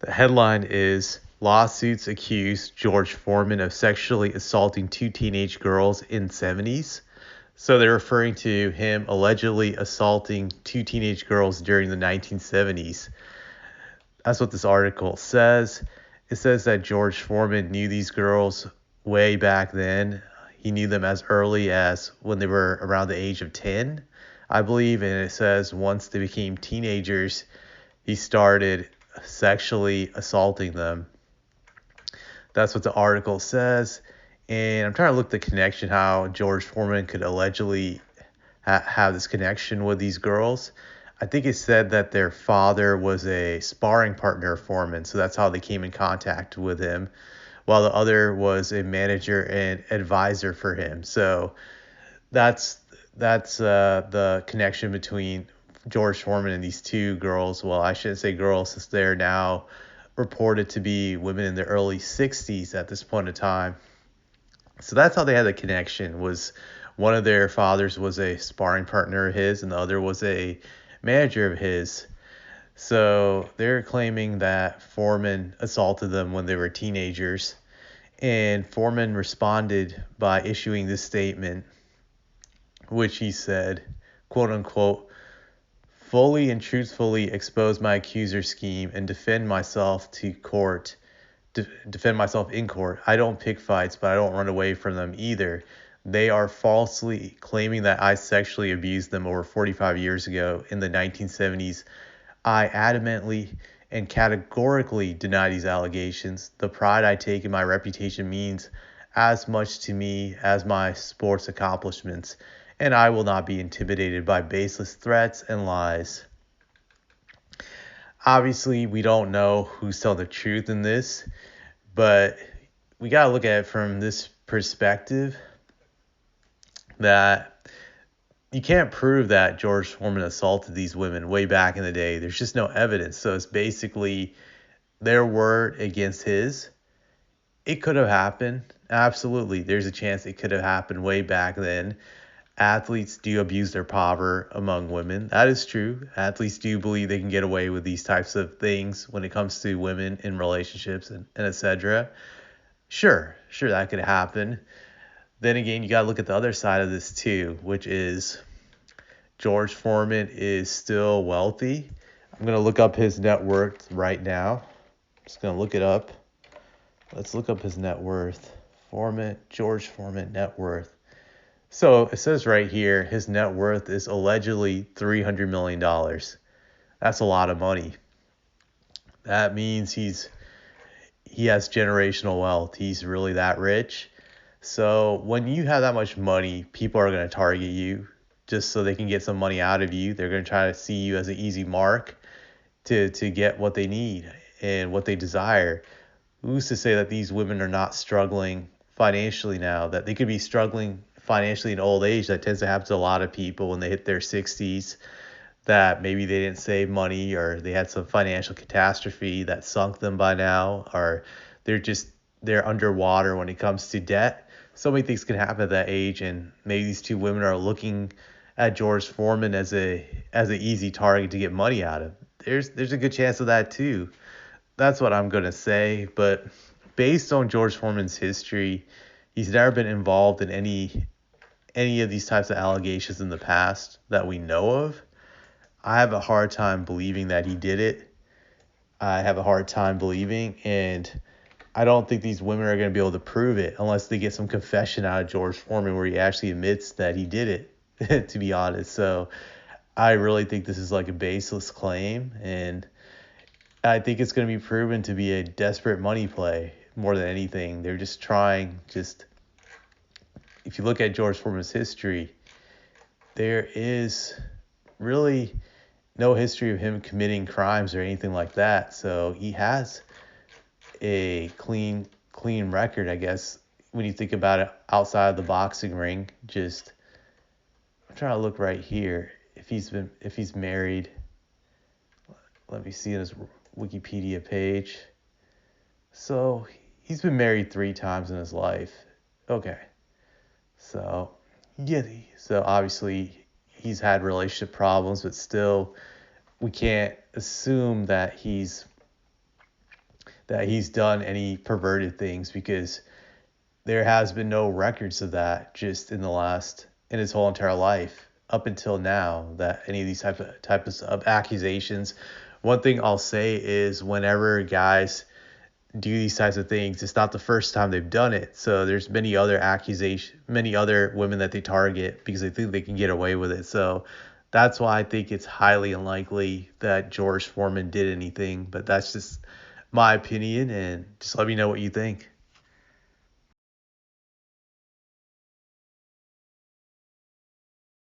The headline is Lawsuits Accuse George Foreman of Sexually Assaulting Two Teenage Girls in 70s. So they're referring to him allegedly assaulting two teenage girls during the 1970s. That's what this article says. It says that George Foreman knew these girls way back then. He knew them as early as when they were around the age of 10, I believe. And it says once they became teenagers, he started sexually assaulting them. That's what the article says. And I'm trying to look the connection, how George Foreman could allegedly have this connection with these girls. I think it said that their father was a sparring partner of Foreman, so that's how they came in contact with him, while the other was a manager and advisor for him. So that's the connection between George Foreman and these two girls. Well, I shouldn't say girls, since they're now reported to be women in their early 60s at this point in time. So that's how they had the connection. Was one of their fathers was a sparring partner of his, and the other was a manager of his. So they're claiming that Foreman assaulted them when they were teenagers. And Foreman responded by issuing this statement, which he said, quote unquote, fully and truthfully expose my accuser's scheme and defend myself in court. I don't pick fights, but I don't run away from them either. They are falsely claiming that I sexually abused them over 45 years ago in the 1970s. I adamantly and categorically deny these allegations. The pride I take in my reputation means as much to me as my sports accomplishments, and I will not be intimidated by baseless threats and lies. Obviously, we don't know who's telling the truth in this, but we got to look at it from this perspective that you can't prove that George Foreman assaulted these women way back in the day. There's just no evidence. So it's basically their word against his. It could have happened. Absolutely. There's a chance it could have happened way back then. Athletes do abuse their power among women. That is true. Athletes do believe they can get away with these types of things when it comes to women in relationships and etc. Sure, that could happen. Then again, you got to look at the other side of this too, which is George Foreman is still wealthy. I'm going to look up his net worth right now. Just going to look it up. Let's look up his net worth. George Foreman net worth. So it says right here, his net worth is allegedly $300 million. That's a lot of money. That means he has generational wealth. He's really that rich. So when you have that much money, people are going to target you just so they can get some money out of you. They're going to try to see you as an easy mark to get what they need and what they desire. Who's to say that these women are not struggling financially now, that they could be struggling financially in old age? That tends to happen to a lot of people when they hit their 60s, that maybe they didn't save money, or they had some financial catastrophe that sunk them by now, or they're underwater when it comes to debt. So many things can happen at that age, and maybe these two women are looking at George Foreman as an easy target to get money out of. There's a good chance of that too. That's what I'm gonna say. But based on George Foreman's history, he's never been involved in any of these types of allegations in the past that we know of. I have a hard time believing that he did it. I have a hard time believing, and I don't think these women are going to be able to prove it unless they get some confession out of George Foreman where he actually admits that he did it, to be honest. So I really think this is like a baseless claim, and I think it's going to be proven to be a desperate money play more than anything. They're just trying, if you look at George Foreman's history, there is really no history of him committing crimes or anything like that. So he has a clean record, I guess, when you think about it outside of the boxing ring. I'm trying to look right here if he's married. Let me see his Wikipedia page. So he's been married 3 times in his life. Okay. So yeah, so obviously he's had relationship problems, but still we can't assume that he's that he's done any perverted things, because there has been no records of that just in his whole entire life up until now, that any of these types of accusations. One thing I'll say is, whenever guys do these types of things, it's not the first time they've done it. So there's many other women that they target because they think they can get away with it. So that's why I think it's highly unlikely that George Foreman did anything. But that's just my opinion, and just let me know what you think.